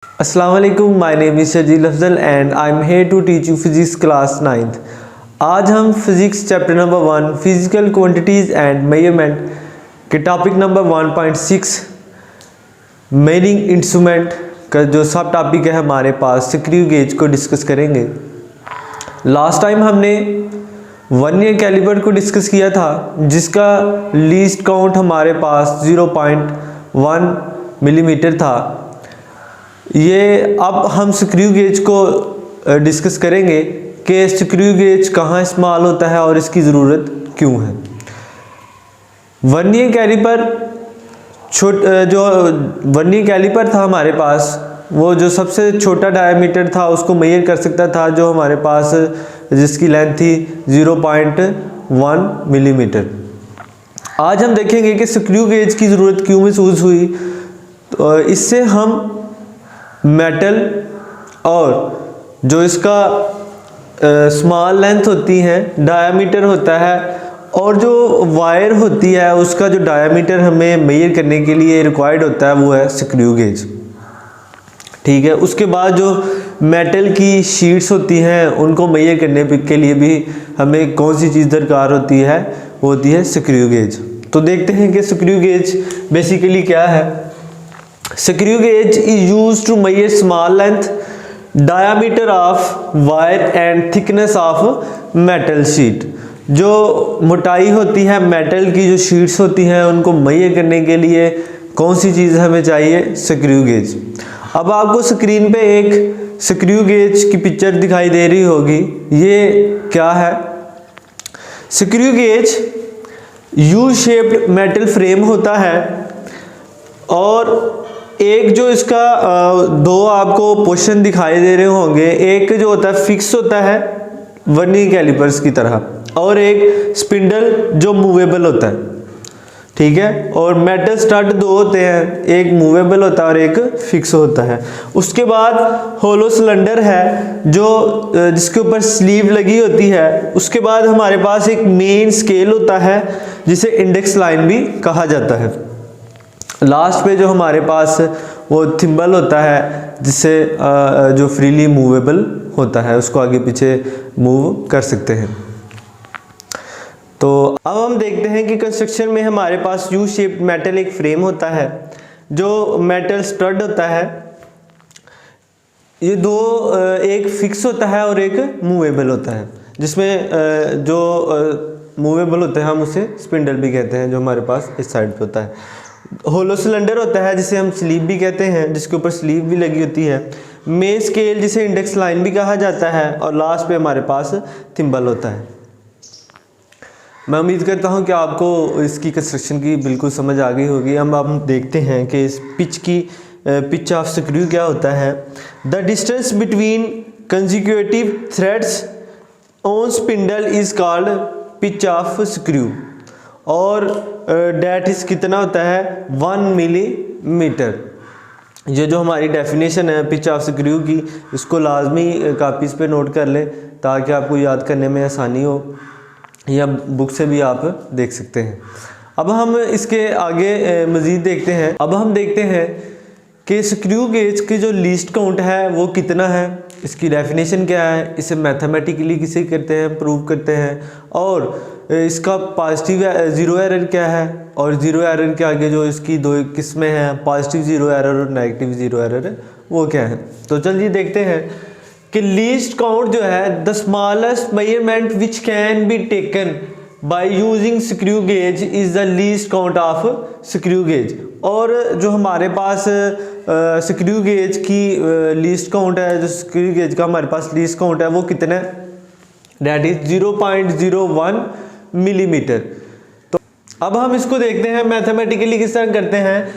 Assalamu alaikum, my name is Shajil Afzal and I am here to teach you physics class 9th। आज हम physics chapter number 1 physical quantities and measurement के topic number 1.6 measuring instrument का जो सब topic है हमारे पास screw gauge को discuss करेंगे। लास्ट टाइम हमने वर्नियर कैलिपर को डिस्कस किया था जिसका लीस्ट काउंट हमारे पास 0.1 मिलीमीटर था। ये अब हम स्क्रू गेज को डिस्कस करेंगे कि स्क्रू गेज कहाँ इस्तेमाल होता है और इसकी ज़रूरत क्यों है। वर्नियर कैलिपर जो वर्नियर कैलिपर था हमारे पास, वो जो सबसे छोटा डायमीटर था उसको मेजर कर सकता था, जो हमारे पास जिसकी लेंथ थी 0.1 मिलीमीटर। आज हम देखेंगे कि स्क्रू गेज की ज़रूरत क्यों महसूस हुई। तो इससे हम मेटल और जो इसका स्मॉल लेंथ होती है, डायामीटर होता है, और जो वायर होती है उसका जो डायामीटर हमें मेजर करने के लिए रिक्वायर्ड होता है वो है स्क्रू गेज। ठीक है, उसके बाद जो मेटल की शीट्स होती हैं उनको मेजर करने के लिए भी हमें कौन सी चीज़ दरकार होती है, वो होती है स्क्रू गेज। तो देखते हैं कि स्क्रू गेज बेसिकली क्या है। Screw gauge is used to measure small length, diameter of wire and thickness of metal sheet। जो मोटाई होती है मेटल की, जो शीट्स होती हैं उनको मेजर करने के लिए कौन सी चीज़ हमें चाहिए, स्क्रू गेज। अब आपको स्क्रीन पे एक स्क्रू गेज की पिक्चर दिखाई दे रही होगी, ये क्या है। Screw gauge U shaped metal frame होता है और एक जो इसका दो आपको पोर्शन दिखाई दे रहे होंगे, एक जो होता है फिक्स होता है वर्नियर कैलिपर्स की तरह, और एक स्पिंडल जो मूवेबल होता है। ठीक है, और मेटल स्टड दो होते हैं, एक मूवेबल होता है और एक फिक्स होता है। उसके बाद होलो सिलेंडर है जो जिसके ऊपर स्लीव लगी होती है। उसके बाद हमारे पास एक मेन स्केल होता है जिसे इंडेक्स लाइन भी कहा जाता है। लास्ट पे जो हमारे पास वो थिम्बल होता है जिससे जो फ्रीली मूवेबल होता है, उसको आगे पीछे मूव कर सकते हैं। तो अब हम देखते हैं कि कंस्ट्रक्शन में हमारे पास यू शेप्ड मेटल एक फ्रेम होता है, जो मेटल स्टड होता है। ये दो, एक फिक्स होता है और एक मूवेबल होता है, जिसमें जो मूवेबल होता है हम उसे स्पिंडल भी कहते हैं, जो हमारे पास इस साइड पे होता है। होलो सिलेंडर होता है जिसे हम स्लीव भी कहते हैं, जिसके ऊपर स्लीव भी लगी होती है। मेन स्केल जिसे इंडेक्स लाइन भी कहा जाता है, और लास्ट पे हमारे पास थिम्बल होता है। मैं उम्मीद करता हूँ कि आपको इसकी कंस्ट्रक्शन की बिल्कुल समझ आ गई होगी। हम देखते हैं कि इस पिच ऑफ स्क्रू क्या होता है। The distance between consecutive threads on spindle is called pitch of screw, और डेट इज कितना होता है 1 मिलीमीटर। ये जो हमारी डेफिनेशन है पिच ऑफ स्क्रू की, इसको लाजमी कापीज़ पे नोट कर लें ताकि आपको याद करने में आसानी हो, या बुक से भी आप देख सकते हैं। अब हम इसके आगे मज़ीद देखते हैं। अब हम देखते हैं कि स्क्रू गेज की जो लीस्ट काउंट है वो कितना है, इसकी डेफिनेशन क्या है, इसे मैथमेटिकली किसे करते हैं, प्रूव करते हैं, और इसका पॉजिटिव ज़ीरो एरर क्या है, और ज़ीरो एरर के आगे जो इसकी दो किस्में हैं, पॉजिटिव ज़ीरो एरर और नेगेटिव ज़ीरो एरर, वो क्या है। तो चलिए देखते हैं कि लीस्ट काउंट जो है the smallest measurement which can be taken by using screw gauge is the least count of screw gauge. और जो हमारे पास स्क्रू गेज की लीस्ट काउंट है, जो स्क्रू गेज का हमारे पास लीस्ट काउंट है वो कितना है, डेट इज 0.01 मिलीमीटर। तो अब हम इसको देखते हैं मैथमेटिकली किस तरह करते हैं।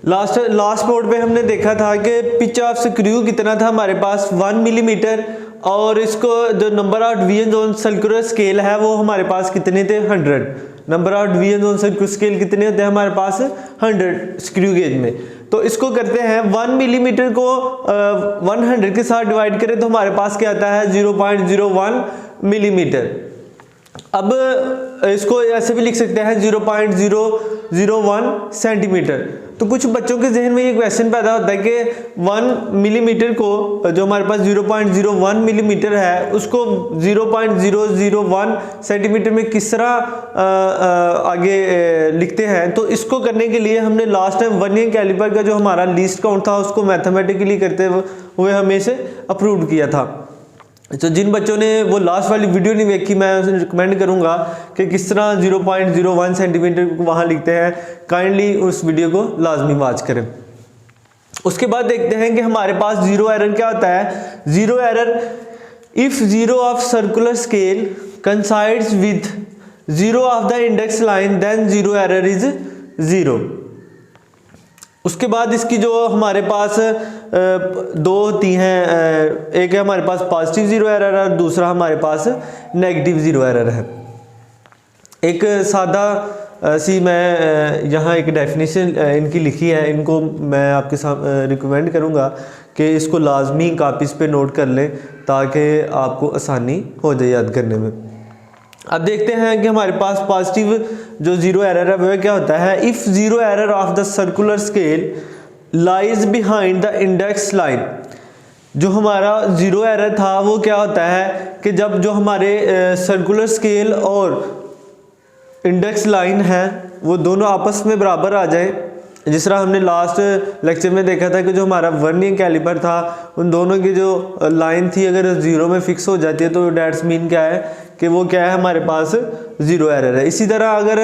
लास्ट बोर्ड पे हमने देखा था कि पिच ऑफ स्क्रू कितना था हमारे पास 1 मिलीमीटर, और इसको जो number of division on circular scale है वो हमारे पास कितने थे, 100। Number of division on circular scale कितने होते हैं हमारे पास, 100 स्क्रू गेज में। तो इसको करते हैं 1 मिलीमीटर को 100 के साथ डिवाइड करें तो हमारे पास क्या आता है 0.01 मिलीमीटर। अब इसको ऐसे भी लिख सकते हैं 0.001 सेंटीमीटर। तो कुछ बच्चों के जहन में ये क्वेश्चन पैदा होता है कि 1 मिलीमीटर को, जो हमारे पास 0.01 मिलीमीटर है, उसको 0.001 सेंटीमीटर में किस तरह आगे लिखते हैं। तो इसको करने के लिए हमने लास्ट टाइम वर्नियर कैलिपर का जो हमारा लीस्ट काउंट था उसको मैथमेटिकली करते हुए हमें इसे अप्रूव किया था। तो जिन बच्चों ने वो लास्ट वाली वीडियो नहीं देखी, मैं उसे रिकमेंड करूंगा कि किस तरह 0.01 सेंटीमीटर को वहाँ लिखते हैं, काइंडली उस वीडियो को लाजमी वॉच करें। उसके बाद देखते हैं कि हमारे पास जीरो एरर क्या होता है। Zero error, if zero of circular scale coincides with zero of the index line then zero error is zero. उसके बाद इसकी जो हमारे पास दो होती हैं, एक है हमारे पास पॉजिटिव जीरो एरर और दूसरा हमारे पास नेगेटिव जीरो एरर है। एक सादा सी मैं यहाँ एक डेफिनेशन इनकी लिखी है, इनको मैं आपके साथ रिकमेंड करूँगा कि इसको लाजमी कापीज़ पे नोट कर लें ताकि आपको आसानी हो जाए याद करने में। अब देखते हैं कि हमारे पास पॉजिटिव जो जीरो एरर है वह क्या होता है। If zero error of the circular scale lies behind the index line, जो हमारा जीरो एरर था वो क्या होता है कि जब जो हमारे सर्कुलर स्केल और इंडेक्स लाइन है वो दोनों आपस में बराबर आ जाए। जिस तरह हमने लास्ट लेक्चर में देखा था कि जो हमारा वर्नियर कैलिपर था उन दोनों की जो लाइन थी अगर जीरो में फिक्स हो जाती है तो डेट्स मीन क्या है कि वो क्या है, हमारे पास जीरो एरर है। इसी तरह अगर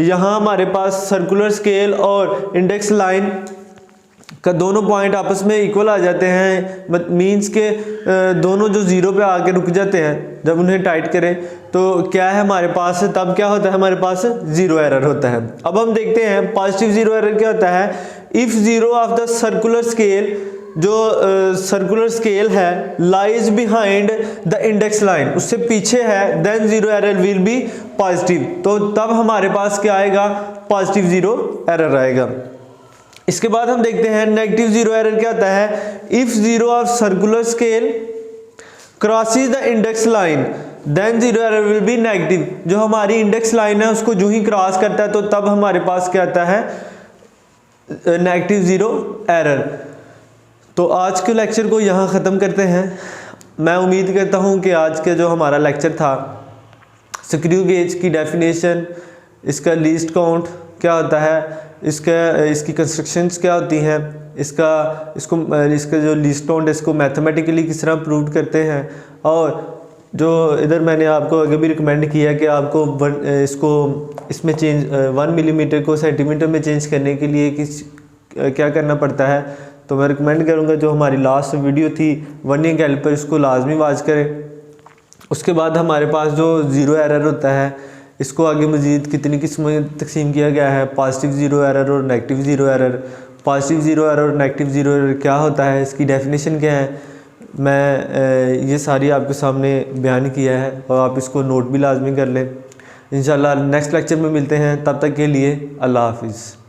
यहाँ हमारे पास सर्कुलर स्केल और इंडेक्स लाइन का दोनों पॉइंट आपस में इक्वल आ जाते हैं, मींस के दोनों जो जीरो पे आके रुक जाते हैं जब उन्हें टाइट करें, तो क्या है हमारे पास, तब क्या होता है, हमारे पास जीरो एरर होता है। अब हम देखते हैं पॉजिटिव जीरो एरर क्या होता है। If zero of the circular scale, जो सर्कुलर स्केल है, lies behind the index line, उससे पीछे है, then zero error will be positive, तो तब हमारे पास क्या आएगा, पॉजिटिव जीरो एरर आएगा। इसके बाद हम देखते हैं नेगेटिव जीरो एरर क्या होता है। If zero of circular scale crosses the index line then zero error will be negative, जो हमारी इंडेक्स लाइन है उसको जो ही क्रॉस करता है तो तब हमारे पास क्या आता है, नेगेटिव जीरो एरर। तो आज के लेक्चर को यहाँ ख़त्म करते हैं। मैं उम्मीद करता हूँ कि आज के जो हमारा लेक्चर था, स्क्रू गेज की डेफिनेशन, इसका लीस्ट काउंट क्या होता है, इसकी कंस्ट्रक्शंस क्या होती हैं, इसका जो लीस्ट काउंट इसको मैथमेटिकली किस तरह प्रूव करते हैं, और जो इधर मैंने आपको आगे भी रिकमेंड किया कि आपको इसमें चेंज 1 मिलीमीटर को सेंटीमीटर में चेंज करने के लिए क्या करना पड़ता है। तो मैं रिकमेंड करूँगा जो हमारी लास्ट वीडियो थी वर्नियर कैलिपर, इसको लाजमी वॉच करें। उसके बाद हमारे पास जो ज़ीरो एरर होता है, इसको आगे मज़ीद कितनी किस्मों में तकसीम किया गया है, पॉजिटिव ज़ीरो एरर और negative zero error. Positive zero error और नेगेटिव ज़ीरो एरर क्या होता है, इसकी डेफिनेशन क्या है, मैं ये सारी आपके सामने बयान किया है और आप इसको नोट भी लाजमी कर लें। इंशाल्लाह नेक्स्ट लेक्चर में मिलते हैं, तब तक के लिए अल्लाह हाफिज़।